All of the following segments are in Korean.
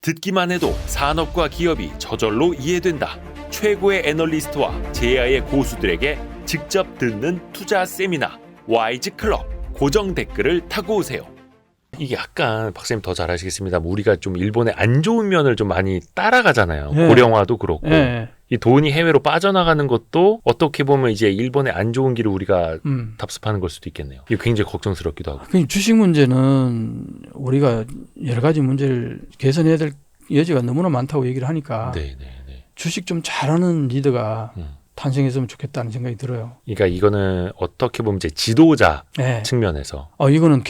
듣기만 해도 산업과 기업이 저절로 이해된다. 최고의 애널리스트와 제야의 고수들에게 직접 듣는 투자 세미나 와이즈 클럽. 고정 댓글을 타고 오세요. 이게 약간 박사님 더 잘 아시겠습니다. 우리가 좀 일본의 안 좋은 면을 좀 많이 따라가잖아요. 네. 고령화도 그렇고 네. 이 돈이 해외로 빠져나가는 것도 어떻게 보면 이제 일본의 안 좋은 길을 우리가 답습하는 걸 수도 있겠네요. 이거 굉장히 걱정스럽기도 하고. 그 주식 문제는 우리가 여러 가지 문제를 개선해야 될 여지가 너무나 많다고 얘기를 하니까 네. 주식 좀 잘하는 리더가 탄생했으면 좋겠다는 생각이 들어요. 그러니까 이거는 어떻게 보면 이제 지도자 네. 측면에서 이거는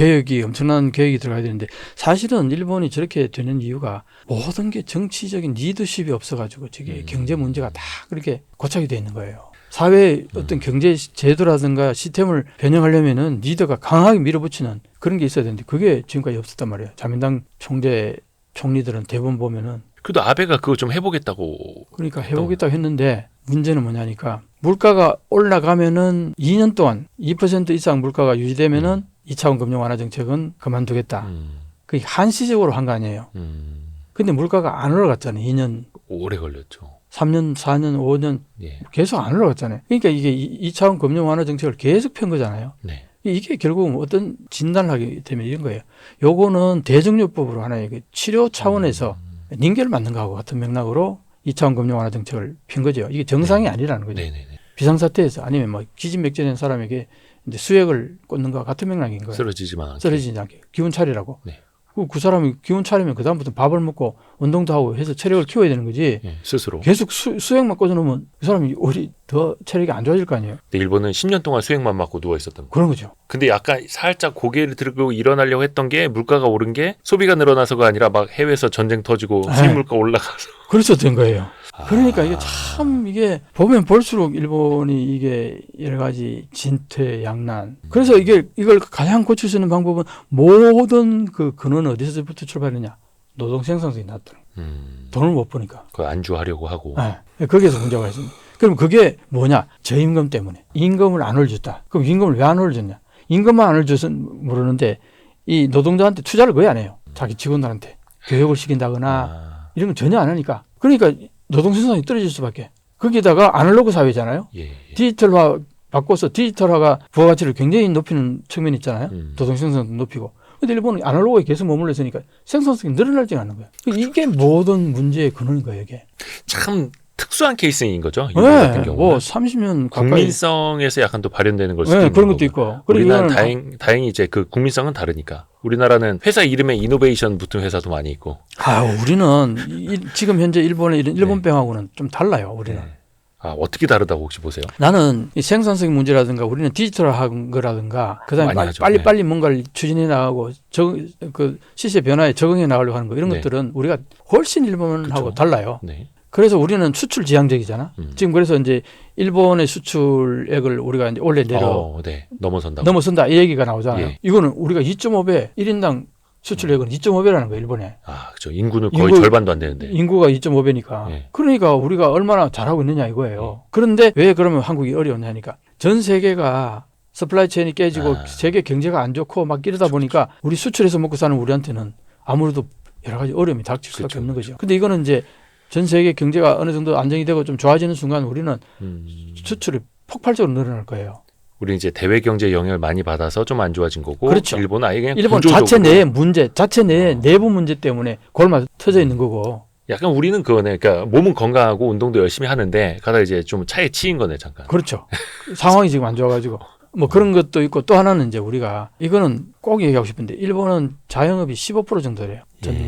엄청난 계획이 들어가야 되는데 사실은 일본이 저렇게 되는 이유가 모든 게 정치적인 리더십이 없어가지고 저게 경제 문제가 다 그렇게 고착이 돼 있는 거예요. 사회의 어떤 경제 제도라든가 시스템을 변형하려면은 리더가 강하게 밀어붙이는 그런 게 있어야 되는데 그게 지금까지 없었단 말이에요. 자민당 총리들은 대부분 보면은 그래도 아베가 그거 좀 해보겠다고. 그러니까 해보겠다고 했는데 문제는 뭐냐니까 물가가 올라가면은 2년 동안 2% 이상 물가가 유지되면은 2차원 금융 완화 정책은 그만두겠다. 그게 한시적으로 한 거 아니에요. 근데 물가가 안 올라갔잖아요. 2년. 오래 걸렸죠. 3년, 4년, 5년 예. 계속 안 올라갔잖아요. 그러니까 이게 2차원 금융 완화 정책을 계속 편 거잖아요. 네. 이게 결국은 어떤 진단을 하게 되면 이런 거예요. 요거는 대증요법으로 하나의 그 치료 차원에서 링겔을 맞는 거하고 같은 맥락으로 2차원 금융 완화 정책을 핀 거죠. 이게 정상이 아니라는 거죠. 네네네. 비상사태에서 아니면 뭐 기진맥진한 사람에게 이제 수액을 꽂는 거와 같은 맥락인 거예요. 쓰러지지만 않게. 쓰러지지 않게. 기운 차리라고. 네. 그 사람이 기운 차리면 그다음부터 밥을 먹고 운동도 하고 해서 체력을 키워야 되는 거지. 예, 스스로. 계속 수액만 꽂아놓으면 그 사람이 오히려 더 체력이 안 좋아질 거 아니에요. 근데 일본은 10년 동안 수액만 맞고 누워있었던 거예요. 그런 거죠. 근데 약간 살짝 고개를 들고 일어나려고 했던 게 물가가 오른 게 소비가 늘어나서가 아니라 막 해외에서 전쟁 터지고 수입 물가 올라가서. 그래서 된 거예요. 그러니까 이게 참 이게 보면 볼수록 일본이 이게 여러 가지 진퇴양난. 그래서 이걸 가장 고칠 수 있는 방법은 모든 그 근원은 어디서부터 출발했느냐. 노동 생산성이 낮다는 거예요. 돈을 못 버니까. 그걸 안주하려고 하고. 네. 거기에서 문제가 있습니다. 그럼 그게 뭐냐? 저임금 때문에. 임금을 안 올려줬다. 그럼 임금을 왜 안 올려줬냐? 임금만 안 올려줘서 모르는데 이 노동자한테 투자를 거의 안 해요. 자기 직원들한테. 교육을 시킨다거나 이런 건 전혀 안 하니까. 그러니까 노동 생산이 떨어질 수밖에. 거기다가 아날로그 사회잖아요. 예. 디지털화 바꿔서 디지털화가 부가가치를 굉장히 높이는 측면이 있잖아요. 노동 생산도 높이고. 근데 일본은 아날로그에 계속 머물러 있으니까 생산성이 늘어나지 않는 거예요. 이게 모든 문제의 근원인 거예요, 이게. 참 특수한 케이스인 거죠. 일본 같은 경우는. 뭐 30년 가까이. 국민성에서 약간 또 발현되는 걸 수도 있는 그런 거고. 것도 있고. 우리나라는 다행히 이제 그 국민성은 다르니까. 우리나라는 회사 이름에 이노베이션 붙은 회사도 많이 있고. 우리는 지금 현재 일본의 일본병하고는 좀 달라요. 우리는. 네. 어떻게 다르다고 혹시 보세요? 나는 이 생산성 문제라든가 우리는 디지털한 거라든가 그다음에 빨리 뭔가를 추진해 나가고 그 시세 변화에 적응해 나가려고 하는 거 이런 것들은 우리가 훨씬 일본하고 달라요. 네. 그래서 우리는 수출 지향적이잖아. 지금 그래서 이제 일본의 수출액을 우리가 이제 올해 내려 넘어선다 이 얘기가 나오잖아요. 예. 이거는 우리가 2.5배 1인당 수출액은 2.5배라는 거예요, 일본에. 그렇죠. 인구는 거의 절반도 안 되는데. 인구가 2.5배니까. 예. 그러니까 우리가 얼마나 잘하고 있느냐 이거예요. 그런데 왜 그러면 한국이 어려웠냐니까. 전 세계가 서플라이 체인이 깨지고 세계 경제가 안 좋고 막 이러다 보니까 우리 수출해서 먹고 사는 우리한테는 아무래도 여러 가지 어려움이 닥칠 수밖에 없는 거죠. 근데 이거는 이제 전 세계 경제가 어느 정도 안정이 되고 좀 좋아지는 순간 우리는 수출이 폭발적으로 늘어날 거예요. 우리 이제 대외 경제 영향을 많이 받아서 좀 안 좋아진 거고. 그렇죠. 일본은 아예 그냥 일본 구조적으로. 자체 내의 문제, 자체 내의 내부 문제 때문에 골마 터져 있는 거고. 약간 우리는 그거네. 그러니까 몸은 건강하고 운동도 열심히 하는데 가다 이제 좀 차에 치인 거네 잠깐. 그렇죠. 상황이 지금 안 좋아가지고 뭐 그런 것도 있고 또 하나는 이제 우리가 이거는 꼭 얘기하고 싶은데 일본은 자영업이 15% 정도래요.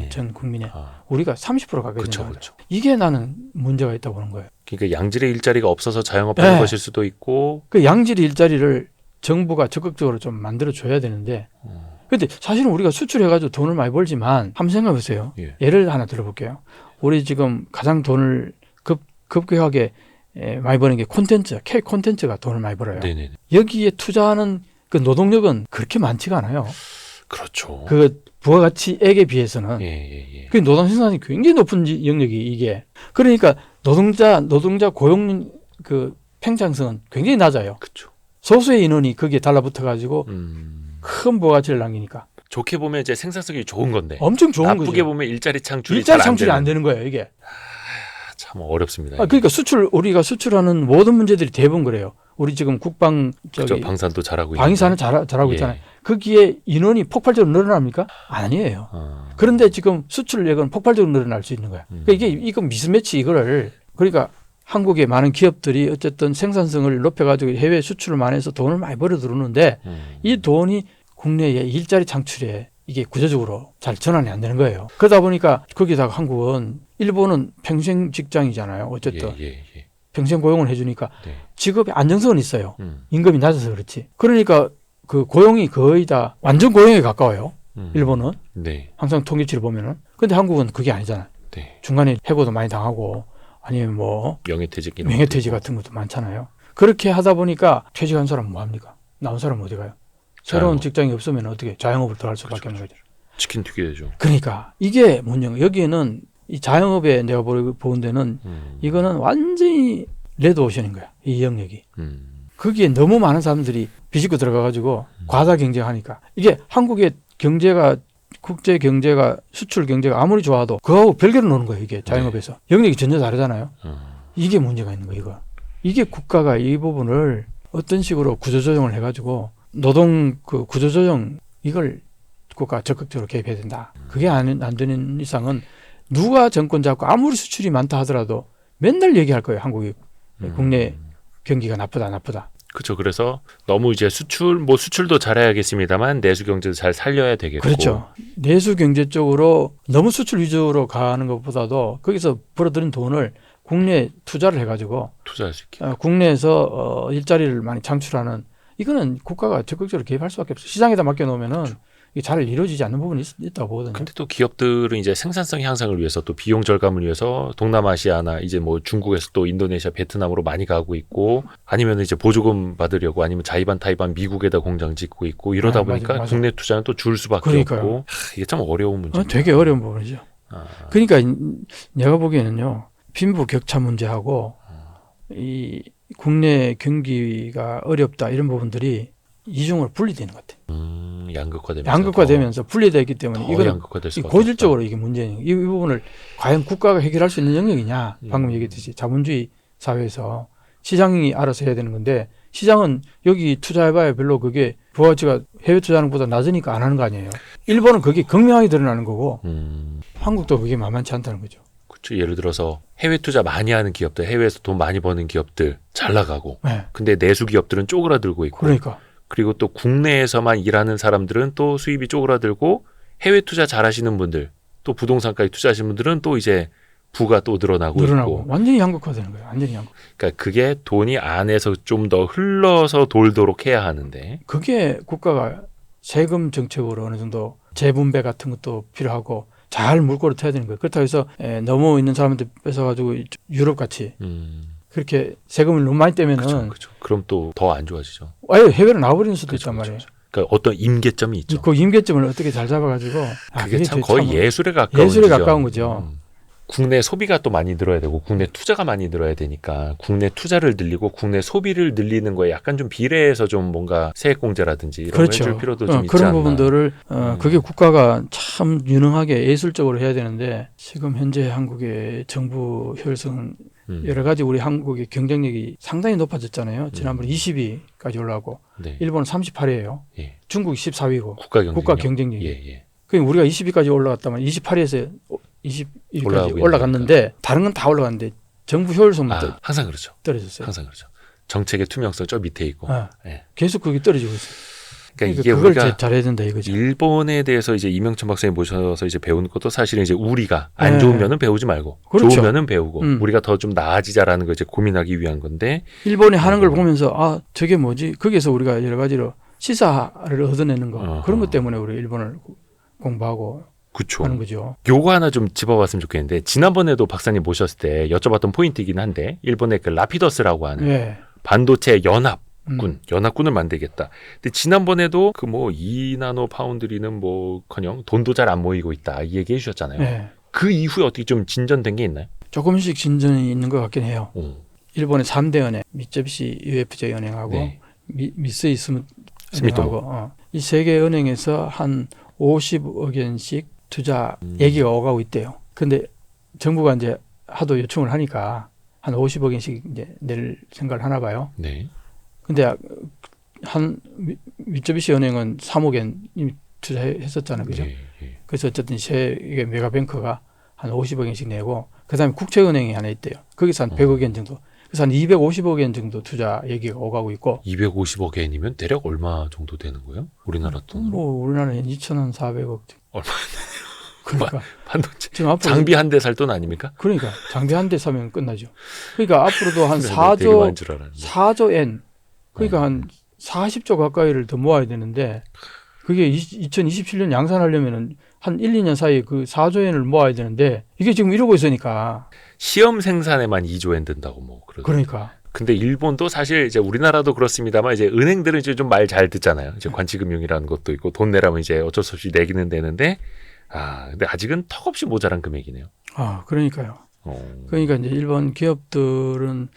전 국민의. 우리가 30% 가게 되는 거죠. 그렇죠. 이게 나는 문제가 있다고 보는 거예요. 그러니까 양질의 일자리가 없어서 자영업하는 것일 수도 있고. 그 양질의 일자리를 정부가 적극적으로 좀 만들어 줘야 되는데. 근데 사실은 우리가 수출해가지고 돈을 많이 벌지만 한번 생각해 보세요. 예를 하나 들어볼게요. 우리 지금 가장 돈을 급격하게 많이 버는 게 K 콘텐츠가 돈을 많이 벌어요. 네네네. 여기에 투자하는 그 노동력은 그렇게 많지가 않아요. 그렇죠. 그 부가가치액에 비해서는 그 노동 생산이 굉장히 높은 영역이 이게. 그러니까 노동자 고용 그 팽창성은 굉장히 낮아요. 그렇죠. 소수의 인원이 거기에 달라붙어 가지고 큰 부가가치를 남기니까. 좋게 보면 이제 생산성이 좋은 건데 엄청 좋은 거죠. 나쁘게 보면 일자리 창출이 일자리 잘 창출이 안 안 되는. 되는 거예요, 이게. 참 어렵습니다. 그러니까 우리가 수출하는 모든 문제들이 대부분 그래요. 우리 지금 국방 그죠, 방산도 잘하고 방위산은 있는데. 잘하고 예. 있잖아요. 거기에 인원이 폭발적으로 늘어납니까? 아니에요. 그런데 지금 수출액은 폭발적으로 늘어날 수 있는 거야. 그러니까 이거 미스매치 이거를 그러니까 한국의 많은 기업들이 어쨌든 생산성을 높여가지고 해외 수출을 많이 해서 돈을 많이 벌어 들어오는데 이 돈이 국내에 일자리 창출에 이게 구조적으로 잘 전환이 안 되는 거예요. 그러다 보니까 거기다가 한국은 일본은 평생 직장이잖아요. 어쨌든 예. 평생 고용을 해주니까 네. 직업의 안정성은 있어요. 임금이 낮아서 그렇지. 그러니까 그 고용이 거의 다 완전 고용에 가까워요. 일본은 네. 항상 통계치를 보면은. 근데 한국은 그게 아니잖아요. 네. 중간에 해고도 많이 당하고 아니면 뭐 명예퇴직 명예퇴직 같은 것도 많잖아요. 그렇게 하다 보니까 퇴직한 사람은 뭐 합니까? 나온 사람은 어디 가요? 새로운 자영업. 직장이 없으면 어떻게 자영업을 더 할 수밖에 없는 거죠. 치킨 튀게 되죠. 그러니까 이게 문제가 여기에는 이 자영업에 내가 본 데는 이거는 완전히 레드오션인 거야. 이 영역이. 거기에 너무 많은 사람들이 비집고 들어가가지고 과다 경쟁하니까 이게 한국의 경제가 국제 경제가 수출 경제가 아무리 좋아도 그거하고 별개로 노는 거예요. 이게 자영업에서. 영역이 전혀 다르잖아요. 이게 문제가 있는 거예요. 이게 국가가 이 부분을 어떤 식으로 구조조정을 해가지고 노동 그 구조조정 이걸 국가가 적극적으로 개입해야 된다. 그게 안 되는 이상은 누가 정권 잡고 아무리 수출이 많다 하더라도 맨날 얘기할 거예요. 한국이 국내 경기가 나쁘다. 그렇죠. 그래서 너무 이제 수출도 잘해야겠습니다만 내수 경제도 잘 살려야 되겠고. 그렇죠. 내수 경제 쪽으로 너무 수출 위주로 가는 것보다도 거기서 벌어들인 돈을 국내에 투자를 해가지고 투자할 수 있게. 국내에서 일자리를 많이 창출하는 이거는 국가가 적극적으로 개입할 수밖에 없어요. 시장에다 맡겨놓으면은 그렇죠. 이게 잘 이루어지지 않는 부분이 있다고 보거든요. 근데 또 기업들은 이제 생산성 향상을 위해서 또 비용 절감을 위해서 동남아시아나 이제 뭐 중국에서 또 인도네시아, 베트남으로 많이 가고 있고 아니면 이제 보조금 받으려고 아니면 자이반, 타이반, 미국에다 공장 짓고 있고 이러다 보니까 맞아. 국내 투자는 또 줄 수밖에 그러니까요. 없고 이게 참 어려운 문제입니다. 되게 어려운 부분이죠. 그러니까 내가 보기에는요. 빈부 격차 문제하고 이 국내 경기가 어렵다 이런 부분들이 이중으로 분리되는 것 같아요. 양극화되면서 분리되기 때문에 이거는 고질적으로 이게 문제예요. 이 부분을 과연 국가가 해결할 수 있는 영역이냐? 방금 얘기했듯이 자본주의 사회에서 시장이 알아서 해야 되는 건데 시장은 여기 투자해봐야 별로 그게 부가가치가 해외 투자하는 것보다 낮으니까 안 하는 거 아니에요. 일본은 그게 극명하게 드러나는 거고 한국도 그게 만만치 않다는 거죠. 그렇죠. 예를 들어서 해외 투자 많이 하는 기업들, 해외에서 돈 많이 버는 기업들 잘 나가고 네. 근데 내수 기업들은 쪼그라들고 있고 그러니까. 그리고 또 국내에서만 일하는 사람들은 또 수입이 쪼그라들고 해외 투자 잘하시는 분들 또 부동산까지 투자하시는 분들은 또 이제 부가 또 늘어나고 있고 완전히 양극화되는 거예요. 완전히 양극화. 그러니까 그게 돈이 안에서 좀 더 흘러서 돌도록 해야 하는데 그게 국가가 세금 정책으로 어느 정도 재분배 같은 것도 필요하고 잘 물꼬를 트야 되는 거예요. 그렇다고 해서 너무 있는 사람한테 뺏어가지고 유럽 같이 그렇게 세금을 너무 많이 떼면은 그렇죠. 그럼 또 더 안 좋아지죠. 아예 해외로 나와버리는 수도 있단 말이에요. 그러니까 어떤 임계점이 있죠. 그 임계점을 어떻게 잘 잡아가지고 그게 참 거의 예술에 가까운 예술에 가까운 거죠. 국내 소비가 또 많이 늘어야 되고 국내 투자가 많이 늘어야 되니까 국내 투자를 늘리고 국내 소비를 늘리는 거에 약간 좀 비례해서 좀 뭔가 세액공제라든지 이런 그렇죠. 걸 해줄 필요도 좀 있지 그런 않나. 부분들을 그게 국가가 참 유능하게 예술적으로 해야 되는데 지금 현재 한국의 정부 효율성은 여러 가지 우리 한국의 경쟁력이 상당히 높아졌잖아요. 지난번에 20위까지 올라가고 네. 일본은 38위예요. 예. 중국이 14위고 국가 경쟁력이. 예. 그러니까 우리가 20위까지 올라갔다면 28위에서 21위까지 올라가고 올라갔는데 있으니까. 다른 건 다 올라갔는데 정부 효율성만 항상 그렇죠. 떨어졌어요. 항상 그렇죠. 정책의 투명성 저 밑에 있고. 예. 계속 그게 떨어지고 있어요. 그러니까 이게 그걸 우리가 잘해야 된다 이거죠. 일본에 대해서 이제 이명천 박사님 모셔서 이제 배우는 것도 사실은 이제 우리가 안 좋은 면은 배우지 말고 그렇죠. 좋은 면은 배우고 우리가 더 좀 나아지자라는 걸 이제 고민하기 위한 건데 일본이 하는 걸 보면서 저게 뭐지? 거기서 우리가 여러 가지로 시사를 얻어내는 거 그런 것 때문에 우리 일본을 공부하고 그쵸. 하는 거죠. 요거 하나 좀 짚어봤으면 좋겠는데 지난번에도 박사님 모셨을 때 여쭤봤던 포인트이긴 한데 일본의 그 라피더스라고 하는 반도체 연합군을 만들겠다. 근데 지난번에도 그 뭐 2나노 파운드리는 뭐커녕 돈도 잘 안 모이고 있다 이 얘기 해주셨잖아요. 그 이후에 어떻게 좀 진전된 게 있나요? 조금씩 진전이 있는 것 같긴 해요. 일본의 3대 은행, 미쯔비시 UFJ 은행하고 미쓰이 스미토모 이 세 개 은행에서 한 50억 원씩 투자 얘기가 오가고 있대요. 근데 정부가 이제 하도 요청을 하니까 한 50억 원씩 이제 낼 생각을 하나 봐요. 네. 근데 한 미쯔비시 은행은 3억 원 이미 투자했었잖아요. 그죠? 예, 예. 그래서 어쨌든 세계 메가뱅크가 한 50억 원씩 내고 그다음에 국채은행이 하나 있대요. 거기서 한 100억 원 정도. 그래서 한 250억 원 정도 투자 얘기가 오가고 있고 250억 엔이면 대략 얼마 정도 되는 거예요? 우리나라 돈으로? 뭐 우리나라는 2,400억 얼마? 그러니까 반도체 지금 앞으로 장비 한 대 살 돈 아닙니까? 그러니까 장비 한 대 사면 끝나죠. 그러니까 앞으로도 한 네, 되게 많은 4조 줄 알았는데. 4조 엔 그러니까 한 40조 가까이를 더 모아야 되는데 그게 2027년 양산하려면은 한 1, 2년 사이에 그 4조 엔을 모아야 되는데 이게 지금 이러고 있으니까 시험 생산에만 2조 엔 든다고 뭐 그러더라고요. 그러니까 근데 일본도 사실 이제 우리나라도 그렇습니다만 이제 은행들은 이제 좀 말 잘 듣잖아요. 이제 관치금융이라는 것도 있고 돈 내라면 이제 어쩔 수 없이 내기는 되는데 근데 아직은 턱없이 모자란 금액이네요. 그러니까요. 어. 그러니까 이제 일본 기업들은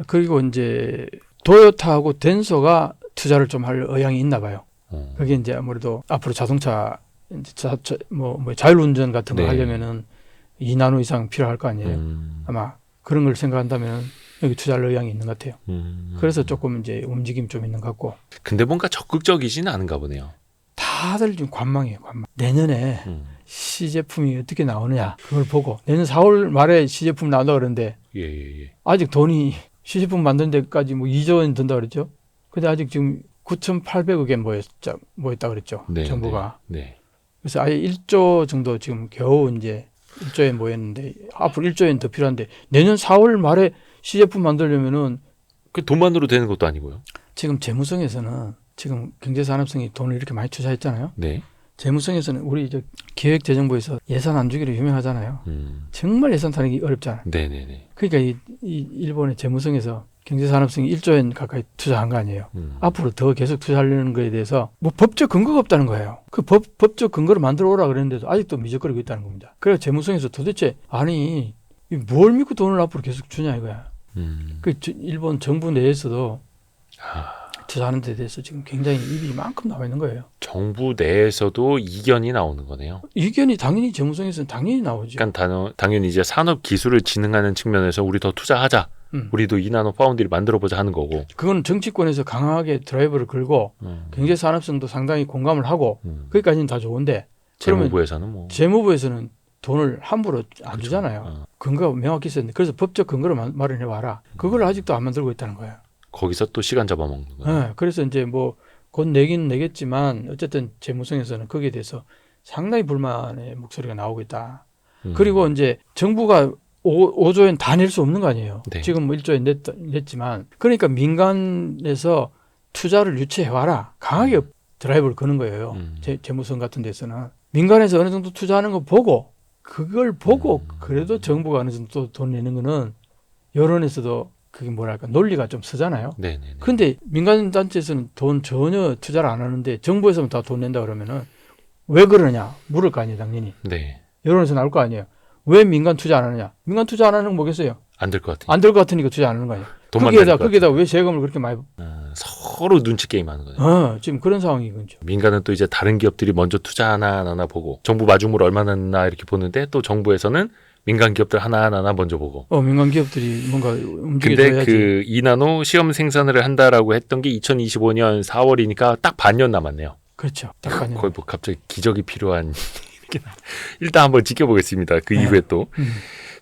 그리고 이제 도요타하고 덴소가 투자를 좀 할 의향이 있나 봐요. 그게 이제 아무래도 앞으로 자동차 뭐 자율운전 같은 거 네. 하려면은 2나노 이상 필요할 거 아니에요. 아마 그런 걸 생각한다면 여기 투자할 의향이 있는 것 같아요. 그래서 조금 이제 움직임 좀 있는 것 같고. 근데 뭔가 적극적이지는 않은가 보네요. 다들 지금 관망이에요. 관망. 내년에 시제품이 어떻게 나오느냐 그걸 보고 내년 4월 말에 시제품 나온다 그러는데 예. 아직 돈이 시제품 만드는 데까지 뭐 2조 원 든다 그랬죠. 근데 아직 지금 9,800억 엔 모였다 그랬죠. 네, 정부가. 네. 그래서 아예 1조 정도 지금 겨우 이제 1조 엔 모였는데 앞으로 1조 엔 더 필요한데 내년 4월 말에 시제품 만들려면은 그 돈만으로 되는 것도 아니고요. 지금 재무성에서는 지금 경제산업성이 돈을 이렇게 많이 투자했잖아요. 네. 재무성에서는 우리 기획재정부에서 예산 안 주기로 유명하잖아요. 정말 예산 타내기 어렵잖아요. 네네네. 그러니까 이 일본의 재무성에서 경제산업성이 1조 엔 가까이 투자한 거 아니에요. 앞으로 더 계속 투자하려는 거에 대해서 뭐 법적 근거가 없다는 거예요. 그 법적 근거를 만들어 오라 그랬는데도 아직도 미적거리고 있다는 겁니다. 그래서 재무성에서 도대체 아니 뭘 믿고 돈을 앞으로 계속 주냐 이거야. 그 일본 정부 내에서도 투자하는 데 대해서 지금 굉장히 입이 이만큼 나와 있는 거예요. 정부 내에서도 이견이 나오는 거네요. 이견이 당연히 재무성에서는 당연히 나오죠. 그러니까 당연히 이제 산업 기술을 진흥하는 측면에서 우리 더 투자하자. 우리도 이나노 파운드를 만들어보자 하는 거고. 그건 정치권에서 강하게 드라이버를 걸고 경제 산업성도 상당히 공감을 하고 거기까지는 다 좋은데 재무부에서는 뭐 재무부에서는 돈을 함부로 안 그렇죠. 주잖아요. 근거가 명확히 있었는데 그래서 법적 근거를 마련해 와라. 그걸 아직도 안 만들고 있다는 거예요. 거기서 또 시간 잡아먹는 거예요. 네, 그래서 이제 뭐 곧 내긴 내겠지만 어쨌든 재무성에서는 거기에 대해서 상당히 불만의 목소리가 나오고 있다. 그리고 이제 정부가 5조 엔 다 낼 수 없는 거 아니에요. 네. 지금 뭐 1조 엔 냈지만 그러니까 민간에서 투자를 유치해와라. 강하게 드라이브를 거는 거예요. 재무성 같은 데서는. 민간에서 어느 정도 투자하는 거 보고 그걸 보고 그래도 정부가 어느 정도 돈 내는 거는 여론에서도 그게 뭐랄까 논리가 좀 서잖아요. 네네. 그런데 민간 단체에서는 돈 전혀 투자를 안 하는데 정부에서는 다 돈 낸다 그러면은 왜 그러냐 물을 거 아니에요, 당연히. 네. 여론에서 나올 거 아니에요. 왜 민간 투자 안 하느냐? 민간 투자 안 하는 건 뭐겠어요? 안 될 것 같아요. 안 될 것 같으니까 투자 안 하는 거 아니에요. 돈만 거기에다 왜 세금을 그렇게 많이? 서로 눈치 게임 하는 거예요. 지금 그런 상황이군요. 민간은 또 이제 다른 기업들이 먼저 투자 하나 보고 정부 마중물 얼마나 나 이렇게 보는데 또 정부에서는 민간 기업들 하나하나 먼저 보고. 민간 기업들이 뭔가 근데 움직여줘야지. 그 이나노 시험 생산을 한다라고 했던 게 2025년 4월이니까 딱 반년 남았네요. 그렇죠. 딱 반년. 거의 뭐 갑자기 기적이 필요한. 일단 한번 지켜보겠습니다. 그 이후에 또.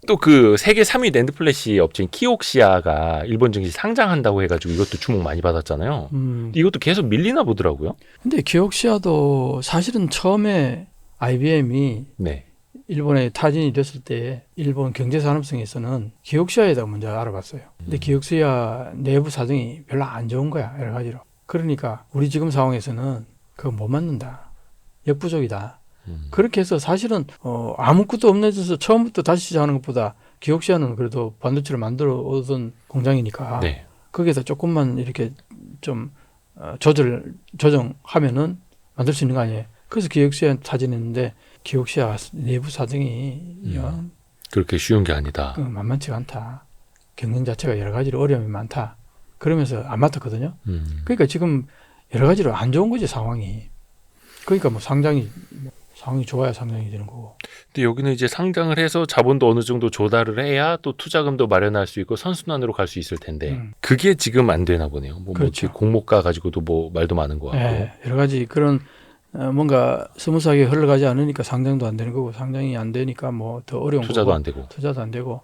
또 그 세계 3위 낸드 플래시 업체인 키옥시아가 일본 증시 상장한다고 해가지고 이것도 주목 많이 받았잖아요. 이것도 계속 밀리나 보더라고요. 근데 기옥시아도 사실은 처음에 IBM이 네. 일본에 타진이 됐을 때 일본 경제산업성에서는 기옥시아에다 먼저 알아봤어요. 근데 기옥시아 내부 사정이 별로 안 좋은 거야. 여러 가지로. 그러니까 우리 지금 상황에서는 그거 못 맞는다. 역부족이다. 그렇게 해서 사실은 아무것도 없는 데서 처음부터 다시 시작하는 것보다 기옥시아는 그래도 반도체를 만들어 오던 공장이니까 네. 거기에서 조금만 이렇게 좀 조정하면은 만들 수 있는 거 아니에요. 그래서 기옥시아 타진했는데 기옥시아 내부 사정이 그렇게 쉬운 게 아니다. 만만치가 않다. 경영 자체가 여러 가지로 어려움이 많다. 그러면서 안 맡았거든요. 그러니까 지금 여러 가지로 안 좋은 거지 상황이. 그러니까 뭐 상황이 좋아야 상장이 되는 거고. 근데 여기는 이제 상장을 해서 자본도 어느 정도 조달을 해야 또 투자금도 마련할 수 있고 선순환으로 갈 수 있을 텐데 그게 지금 안 되나 보네요. 뭐 그렇죠. 공모가 가지고도 뭐 말도 많은 것 같고. 예, 여러 가지 그런 뭔가 스무스하게 흘러가지 않으니까 상장도 안 되는 거고 상장이 안 되니까 뭐 더 어려운 투자도 거고. 안 되고. 투자도 안 되고.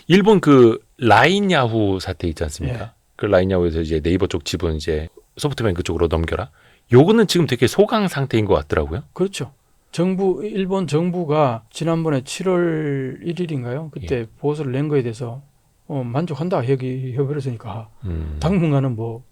일본 그 라인 야후 사태 있지 않습니까? 예. 그 라인 야후에서 이제 네이버 쪽 지분 이제 소프트뱅크 쪽으로 넘겨라. 요거는 지금 되게 소강 상태인 것 같더라고요. 그렇죠. 일본 정부가 지난번에 7월 1일인가요? 그때 보고서를 낸 거에 대해서 만족한다 해버렸으니까 당분간은 뭐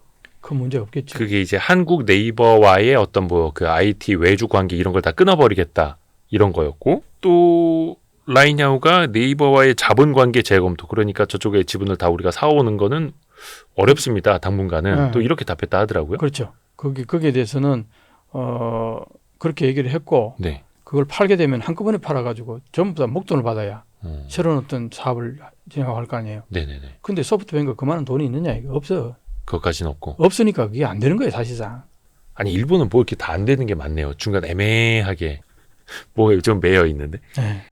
큰 문제가 없겠죠. 그게 이제 한국 네이버와의 어떤 뭐 그 IT 외주 관계 이런 걸 다 끊어버리겠다 이런 거였고 또 라인야후가 네이버와의 자본 관계 재검토 그러니까 저쪽에 지분을 다 우리가 사오는 거는 어렵습니다. 당분간은 네. 또 이렇게 답했다 하더라고요. 그렇죠. 거기에 대해서는 그렇게 얘기를 했고 네. 그걸 팔게 되면 한꺼번에 팔아가지고 전부 다 목돈을 받아야 새로운 어떤 사업을 진행할 거 아니에요. 네네네. 근데 소프트뱅크 그만한 돈이 있느냐 이거 없어. 그것까지는 없고. 없으니까 그게 안 되는 거예요 사실상. 아니 일본은 뭐 이렇게 다 안 되는 게 많네요. 중간 애매하게 뭐 좀 매여 있는데. 네.